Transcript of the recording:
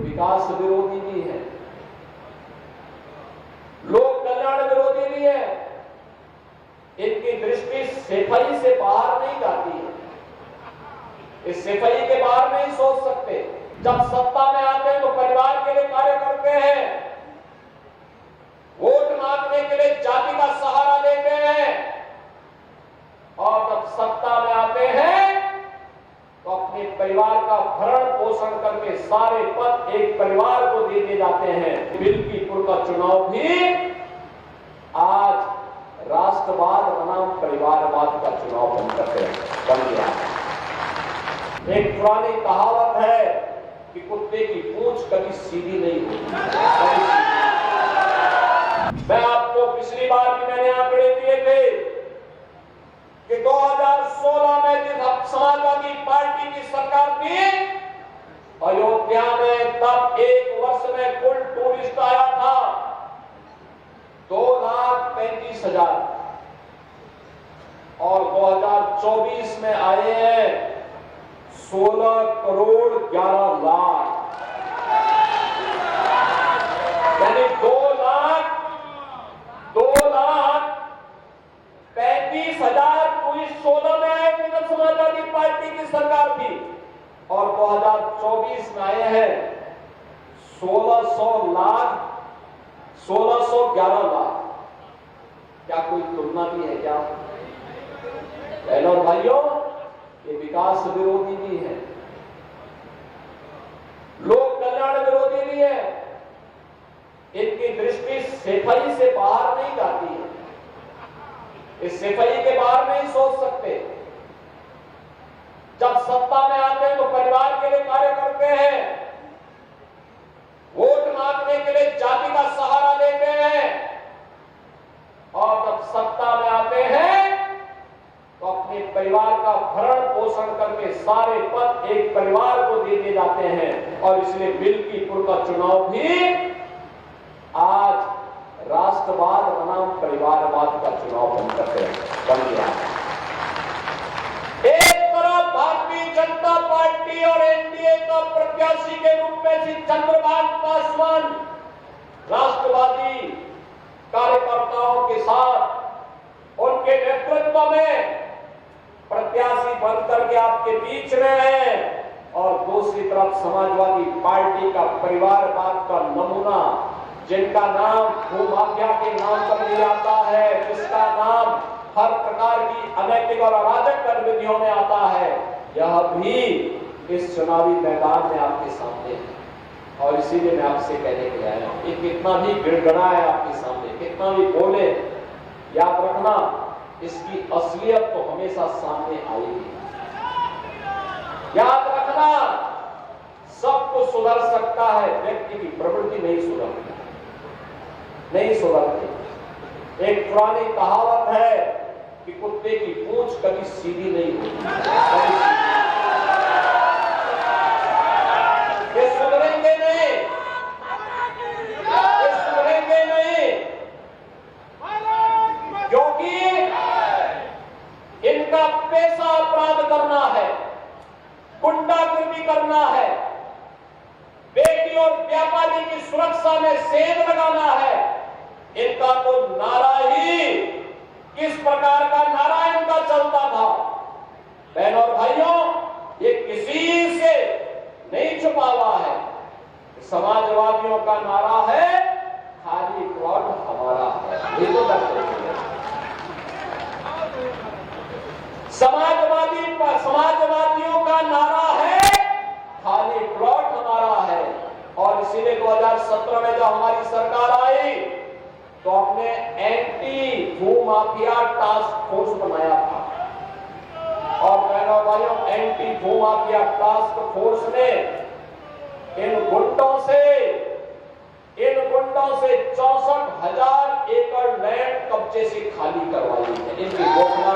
विकास विरोधी भी है, लोक कल्याण विरोधी भी है। इनकी दृष्टि सफाई से बाहर नहीं जाती है, इस सफाई के बाहर नहीं सोच सकते। जब सत्ता में आते हैं तो परिवार के लिए कार्य करते हैं, वोट मांगने के लिए जाति का सहारा लेते हैं, और जब सत्ता में आते हैं तो अपने परिवार का भरण पोषण करके सारे पद एक परिवार को दे दिए जाते हैं। बिल्कीपुर का चुनाव भी आज राष्ट्रवाद बनाम परिवारवाद का चुनाव बन गया। एक पुरानी कहावत है कि कुत्ते की पूंछ कभी सीधी नहीं होती। मैं आपको पिछली बार भी मैंने आंकड़े दिए थे कि 2016 में जिस समाजवादी पार्टी की सरकार थी, अयोध्या में तब एक वर्ष में कुल टूरिस्ट आया था 2,35,000 और 2024 में आए हैं 16 करोड़ 11 लाख, यानी 2,35,000 टूरिस्ट 16 में आए थे जब समाजवादी पार्टी की सरकार थी, और 2024 में आए हैं 1611 लाख। क्या कोई तुलना भी है क्या? बहनों और भाइयों, ये विकास विरोधी भी है, लोक कल्याण विरोधी भी है। इनकी दृष्टि सफाई से बाहर नहीं जाती है, इस सफाई के बाहर नहीं सोच सकते। जब सत्ता में आते हैं तो परिवार के लिए कार्य करते हैं, वोट मांगने के लिए जाति का सहारा लेते हैं, और जब सत्ता में आते हैं तो अपने परिवार का भरण पोषण करके सारे पद एक परिवार को दे दिए जाते हैं। और इसलिए बिल्कीपुर का चुनाव भी आज राष्ट्रवाद बनाम परिवारवाद का चुनाव बन गया। एक तरफ भारतीय जनता पार्टी और एनडीए का प्रत्याशी के रूप में श्री चंद्रबाबू पासवान राष्ट्रवादी कार्यकर्ताओं के साथ उनके नेतृत्व में प्रत्याशी बनकर के आपके बीच में है, और दूसरी तरफ समाजवादी पार्टी का परिवारवाद का नमूना, जिनका नाम भूमाफिया के नाम पर लिया जाता है, जिसका नाम हर प्रकार की अनैतिक और अराजक गतिविधियों में आता है, यह भी इस चुनावी मैदान में आपके सामने है। और इसीलिए मैं आपसे कहने के लिए आया हूं, ये कितना भी गिड़गिड़ाए आपके सामने, कितना भी बोले, याद रखना इसकी असलियत तो हमेशा सामने आएगी। याद रखना, सब कुछ सुधर सकता है, व्यक्ति की प्रवृत्ति नहीं सुधरती। एक पुरानी कहावत है कि कुत्ते की पूंछ कभी सीधी नहीं होती। ये सुधरेंगे नहीं, ये सुधरेंगे नहीं, क्योंकि इनका पैसा अपराध करना है, गुंडागर्दी करना है, बेटी और व्यापारी की सुरक्षा में सेंध लगाना है। इनका तो नारा ही किस प्रकार का नारा इनका चलता था। बहनों और भाइयों, ये किसी से नहीं छुपा हुआ है। समाजवादियों का नारा है खाली प्लॉट हमारा है, ये तो समाजवादियों का नारा है खाली प्लॉट हमारा है। और इसीलिए 2017 में जब हमारी सरकार आई तो हमने एंटी भूमाफिया टास्क फोर्स बनाया था, और बहनों भाइयों, एंटी भूमाफिया टास्क फोर्स ने इन गुंडों से 64,000 एकड़ लैंड कब्जे से खाली करवाई है। इनकी घोषणा